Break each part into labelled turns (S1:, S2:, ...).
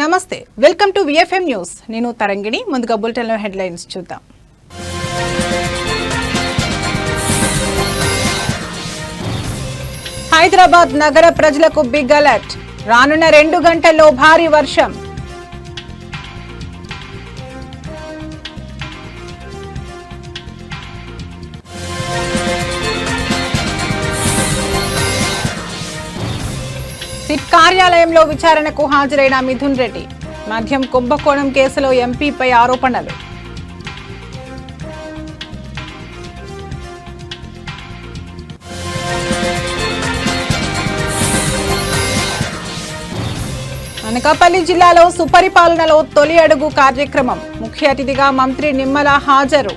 S1: నమస్తే, welcome to VFM news. నేను తరంగిణి. ముందుగా బులెటిన్లో హెడ్లైన్స్ చూద్దాం. హైదరాబాద్ నగర ప్రజలకు బిగ్ అలర్ట్. రానున్న 2 గంటల్లో భారీ వర్షం. సిట్ కార్యాలయంలో విచారణకు హాజరైన మిథున్ రెడ్డి. మద్యం కుంభకోణం కేసులో ఎంపీపై ఆరోపణలు. అనకాపల్లి జిల్లాలో సుపరిపాలనలో తొలి అడుగు కార్యక్రమం. ముఖ్య అతిథిగా మంత్రి నిమ్మల హాజరు.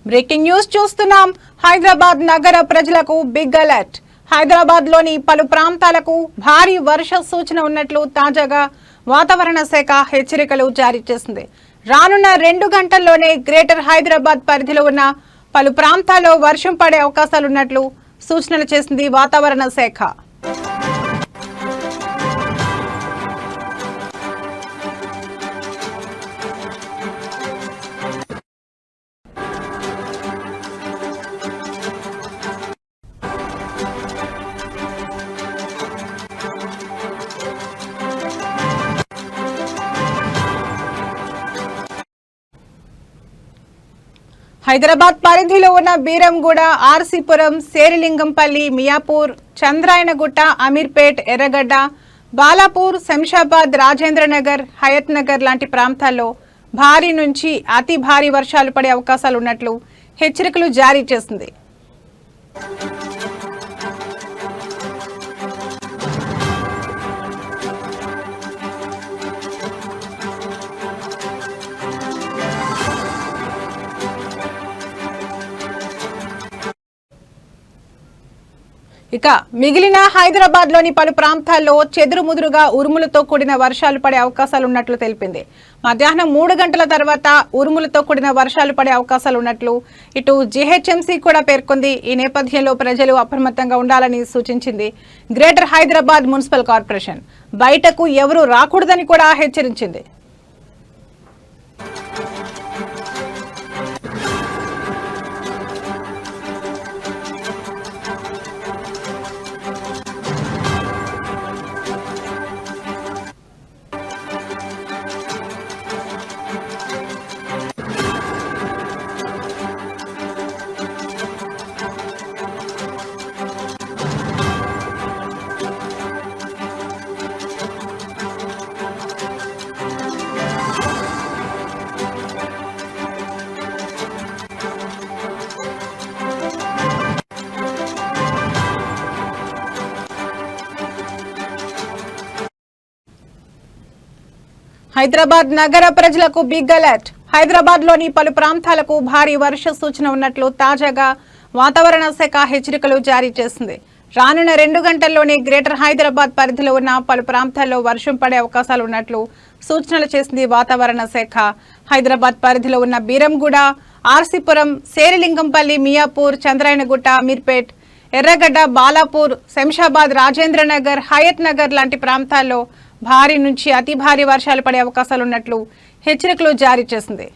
S1: బ్రేకింగ్ న్యూస్ చూస్తున్నాం. హైదరాబాద్ నగర ప్రజలకు బిగ్ అలర్ట్. హైదరాబాద్ లోని పలు ప్రాంతాలకు భారీ వర్ష సూచన ఉన్నట్లు తాజాగా వాతావరణ శాఖ హెచ్చరికలు జారీ చేసింది. రానున్న 2 గంటల్లోనే గ్రేటర్ హైదరాబాద్ పరిధిలో ఉన్న పలు ప్రాంతాల్లో వర్షం పడే అవకాశాలున్నట్లు సూచనలు చేసింది వాతావరణ శాఖ. హైదరాబాద్ పరిధిలో ఉన్న బీరంగూడ, ఆర్సీపురం, శేరిలింగంపల్లి, మియాపూర్, చంద్రాయనగుట్ట, అమీర్పేట్, ఎర్రగడ్డ, బాలాపూర్, శంషాబాద్, రాజేంద్రనగర్, హయత్ నగర్ లాంటి ప్రాంతాల్లో భారీ నుంచి అతి భారీ వర్షాలు పడే అవకాశాలున్నట్లు హెచ్చరికలు జారీ చేసింది. ఇక మిగిలిన హైదరాబాద్ లోని పలు ప్రాంతాల్లో చెదురుముదురుగా ఉరుములతో కూడిన వర్షాలు పడే అవకాశాలున్నట్లు తెలిపింది. మధ్యాహ్నం 3 గంటల తర్వాత ఉరుములతో కూడిన వర్షాలు పడే అవకాశాలున్నట్లు ఇటు జీహెచ్ఎంసీ కూడా పేర్కొంది. ఈ నేపథ్యంలో ప్రజలు అప్రమత్తంగా ఉండాలని సూచించింది గ్రేటర్ హైదరాబాద్ మున్సిపల్ కార్పొరేషన్. బయటకు ఎవరూ రాకూడదని కూడా హెచ్చరించింది. హైదరాబాద్ నగర ప్రజలకు బిగ్ అలర్ట్. హైదరాబాద్ లోని పలు ప్రాంతాలకు భారీ వర్ష సూచన ఉన్నట్లు తాజాగా వాతావరణ శాఖ హెచ్చరికలు జారీ చేసింది. రానున్న 2 గంటల్లోనే గ్రేటర్ హైదరాబాద్ పరిధిలో ఉన్న పలు ప్రాంతాల్లో వర్షం పడే అవకాశాలు ఉన్నట్లు సూచనలు చేసింది వాతావరణ శాఖ. హైదరాబాద్ పరిధిలో ఉన్న బీరంగూడ, ఆర్సీపురం, శేరిలింగంపల్లి, మియాపూర్, చంద్రాయనగుట్ట, అమీర్పేట్, ఎర్రగడ్డ, బాలాపూర్, శంషాబాద్, రాజేంద్రనగర్, హయత్ నగర్ లాంటి ప్రాంతాల్లో భారీ నుంచి అతి భారీ వర్షాలు పడే అవకాశాలున్నట్లు హెచ్చరికలు జారీ చేసింది.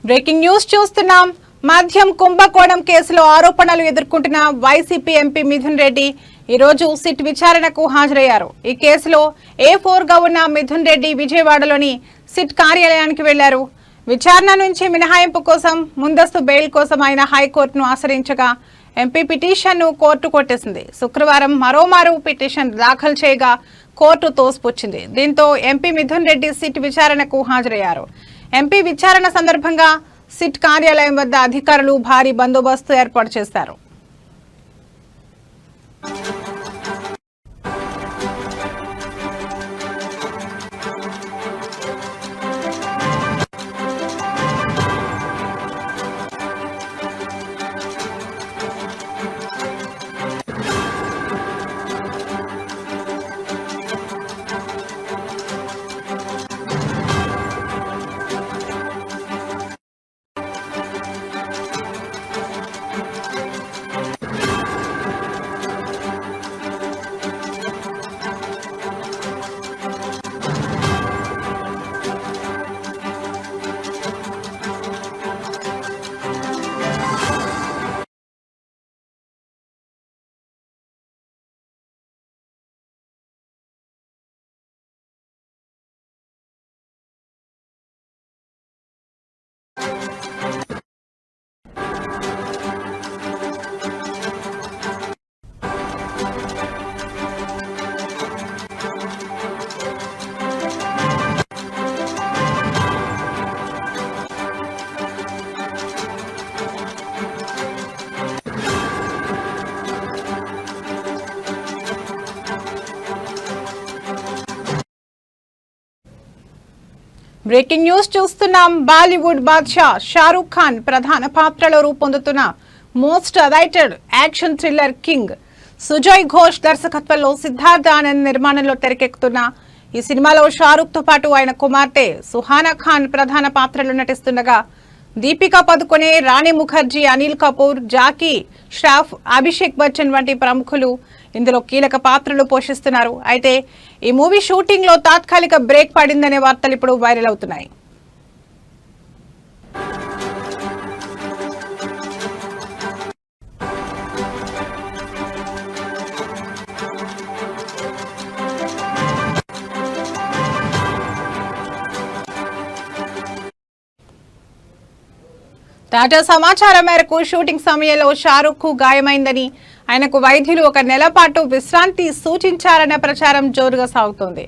S1: బ్రేకింగ్ న్యూస్ చూస్తున్నాం. మద్యం కుంభకోణం కేసులో ఆరోపణలు ఎదుర్కొంటున్న వైసీపీ ఎంపీ మిథున్ రెడ్డి ఈ రోజు సిట్ విచారణకు హాజరయ్యారు. ఈ కేసులో A4 గా ఉన్న మిథున్ రెడ్డి విజయవాడలోని సిట్ కార్యాలయానికి వెళ్లారు. విచారణ నుంచి మినహాయింపు కోసం ముందస్తు బెయిల్ కోసం ఆయన హైకోర్టును ఆశ్రయించగా ఎంపీ పిటిషన్ను కోర్టు కొట్టేసింది. శుక్రవారం మరోమారు పిటిషన్ దాఖలు చేయగా కోర్టు తోసిపుచ్చింది. దీంతో ఎంపీ మిథున్ రెడ్డి సిట్ విచారణకు హాజరయ్యారు. ఎంపీ విచారణ సందర్భంగా సిట్ కార్యాలయం వద్ద అధికారులు భారీ బందోబస్తు ఏర్పాటు చేశారు. బ్రేకింగ్ న్యూస్ చూస్తున్నాం. బాలీవుడ్ బాద్షా షారూక్ ఖాన్ ప్రధాన పాత్రలో రూపొందుతున్న most awaited action thriller King Sujoy Ghosh దర్శకత్వంలో సిద్ధార్థ ఆనంద్ నిర్మాణంలో తెరకెక్కుతున్న ఈ సినిమాలో షారూక్ తో పాటు ఆయన కుమార్తె సుహానా ఖాన్ ప్రధాన పాత్రలో నటిస్తుండగా దీపికా పదుకొనే, రాణి ముఖర్జీ, అనిల్ కపూర్, జాకీ ష్రాఫ్, అభిషేక్ బచ్చన్ వంటి ప్రముఖులు ఇందులో కీలక పాత్రలు పోషిస్తున్నారు. అయితే ఈ మూవీ షూటింగ్ లో తాత్కాలిక బ్రేక్ పడిందనే వార్తలు ఇప్పుడు వైరల్ అవుతున్నాయి. తాజా సమాచారం మేరకు షూటింగ్ సమయంలో షారూక్ కు గాయమైందని, ఆయనకు వైద్యులు 1 నెల పాటు విశ్రాంతి సూచించారన్న ప్రచారం జోరుగా సాగుతోంది.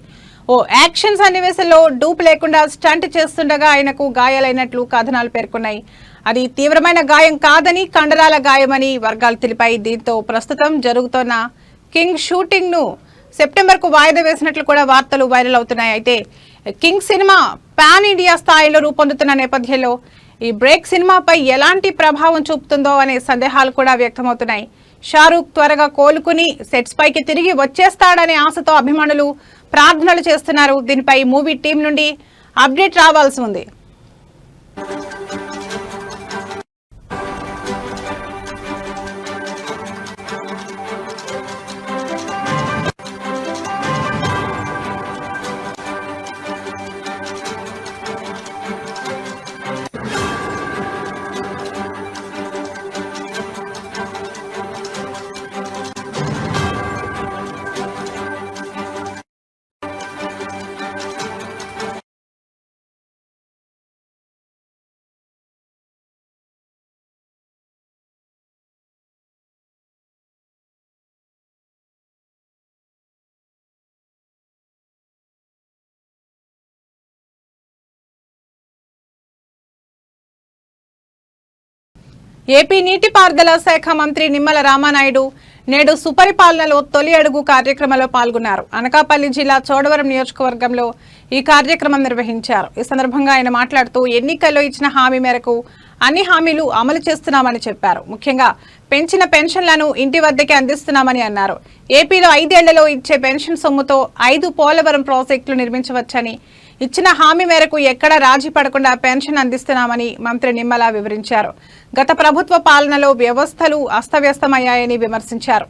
S1: ఓ యాక్షన్ సన్నివేశంలో డూప్ లేకుండా స్టంట్ చేస్తుండగా ఆయనకు గాయాలైనట్లు కథనాలు పేర్కొన్నాయి. అది తీవ్రమైన గాయం కాదని, కండరాల గాయమని వర్గాలు తెలిపాయి. దీంతో ప్రస్తుతం జరుగుతోన్న కింగ్ షూటింగ్ ను సెప్టెంబర్ కు వాయిదా వేసినట్లు కూడా వార్తలు వైరల్ అవుతున్నాయి. అయితే కింగ్ సినిమా పాన్ ఇండియా స్థాయిలో రూపొందుతున్న నేపథ్యంలో ఈ బ్రేక్ సినిమాపై ఎలాంటి ప్రభావం చూపుతుందో అనే సందేహాలు కూడా వ్యక్తమవుతున్నాయి. షారూక్ త్వరగా కోలుకుని సెట్స్ పైకి తిరిగి వచ్చేస్తాడనే ఆశతో అభిమానులు ప్రార్థనలు చేస్తున్నారు. దీనిపై మూవీ టీం నుండి అప్డేట్ రావాల్సి ఉంది. ఏపీ నీటిపారుదల శాఖ మంత్రి నిమ్మల రామానాయుడు నేడు సుపరిపాలనలో తొలి అడుగు కార్యక్రమంలో పాల్గొన్నారు. అనకాపల్లి జిల్లా చోడవరం నియోజకవర్గంలో ఈ కార్యక్రమం నిర్వహించారు. ఈ సందర్భంగా ఆయన మాట్లాడుతూ ఎన్నికల్లో ఇచ్చిన హామీ మేరకు అన్ని హామీలు అమలు చేస్తున్నామని చెప్పారు. ముఖ్యంగా పెంచిన పెన్షన్లను ఇంటి వద్దకే అందిస్తున్నామని అన్నారు. ఏపీలో 5 ఏళ్లలో ఇచ్చే పెన్షన్ సొమ్ముతో 5 పోలవరం ప్రాజెక్టులు నిర్మించవచ్చని, ఇచ్చిన హామీ మేరకు ఎక్కడా రాజీ పడకుండా పెన్షన్ అందిస్తున్నామని మంత్రి నిమ్మల వివరించారు. గత ప్రభుత్వ పాలనలో వ్యవస్థలు అస్తవ్యస్తమయ్యాయని విమర్శించారు.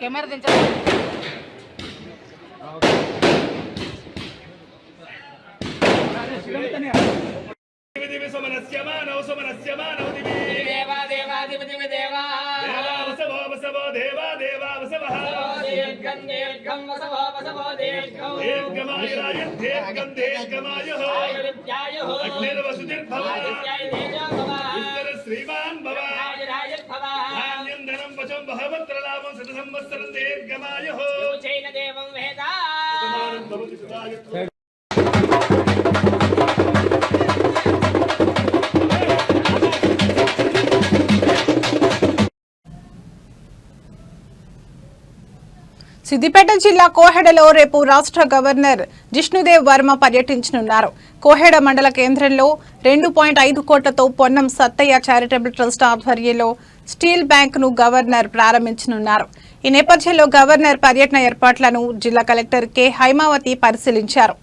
S2: కెమెరా దించాలి.
S3: श्रीमान भवत्रलाभं सत संवत्सरं दीर्घमायुः
S2: चैन देवं वेदा
S1: సిద్దిపేట జిల్లా కోహెడలో రేపు రాష్ట్ర గవర్నర్ జిష్ణుదేవ్ వర్మ పర్యటించనున్నారు. కోహెడ మండల కేంద్రంలో 2.5 కోట్లతో పొన్నం సత్తయ్య చారిటబుల్ ట్రస్ట్ ఆధ్వర్యంలో స్టీల్ బ్యాంక్ ను గవర్నర్ ప్రారంభించనున్నారు. ఈ నేపథ్యంలో గవర్నర్ పర్యటన ఏర్పాట్లను జిల్లా కలెక్టర్ కె హైమావతి పరిశీలించారు.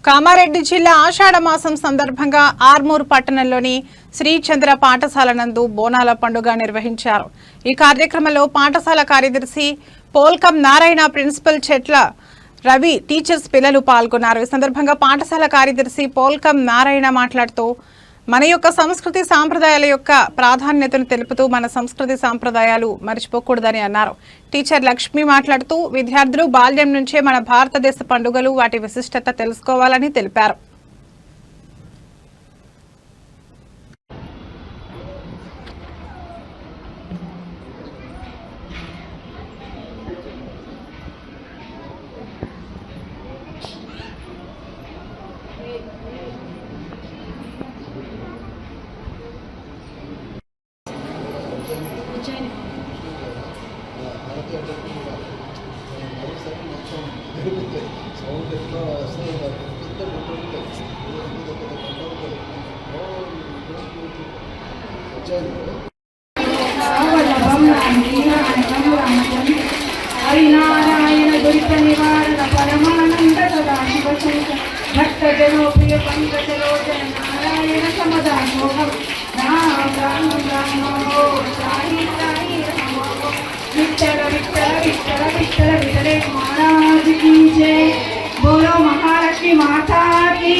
S1: కామారెడ్డి జిల్లా ఆషాఢ మాసం సందర్భంగా ఆర్మూర్ పట్టణంలోని శ్రీచంద్ర పాఠశాల నందు బోనాల పండుగ నిర్వహించారు. ఈ కార్యక్రమంలో పాఠశాల కార్యదర్శి పోల్కం నారాయణ, ప్రిన్సిపల్ చెట్ల రవి, టీచర్స్, పిల్లలు పాల్గొన్నారు. ఈ సందర్భంగా పాఠశాల కార్యదర్శి పోల్కం నారాయణ మాట్లాడుతూ మన యొక్క సంస్కృతి సాంప్రదాయాల యొక్క ప్రాధాన్యతను తెలుపుతూ మన సంస్కృతి సాంప్రదాయాలు మర్చిపోకూడదని అన్నారు. టీచర్ లక్ష్మి మాట్లాడుతూ విద్యార్థులు బాల్యం నుంచే మన భారతదేశ పండుగలు, వాటి విశిష్టత తెలుసుకోవాలని తెలిపారు.
S4: హరినారాయణ దురిత నివారణ పరమానంద సదాశివ భక్త జనోప్రియ పంకజలోచన నారాయణ సమదామోహం విఠల విఠల విఠల విఠల విఠలే మహారాజ్ की जय। बोलो महालक्ष्मी माता की।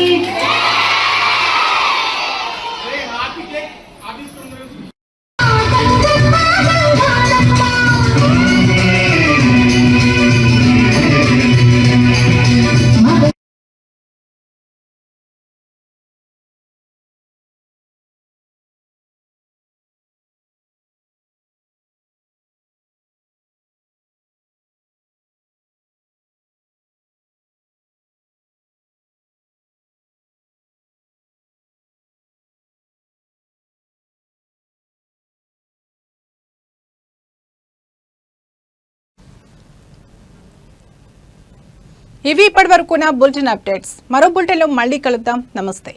S1: ఇవి ఇప్పటివరకున్న బులెటిన్ అప్డేట్స్. మరో బులెటిన్లో మళ్ళీ కలుద్దాం. నమస్తే.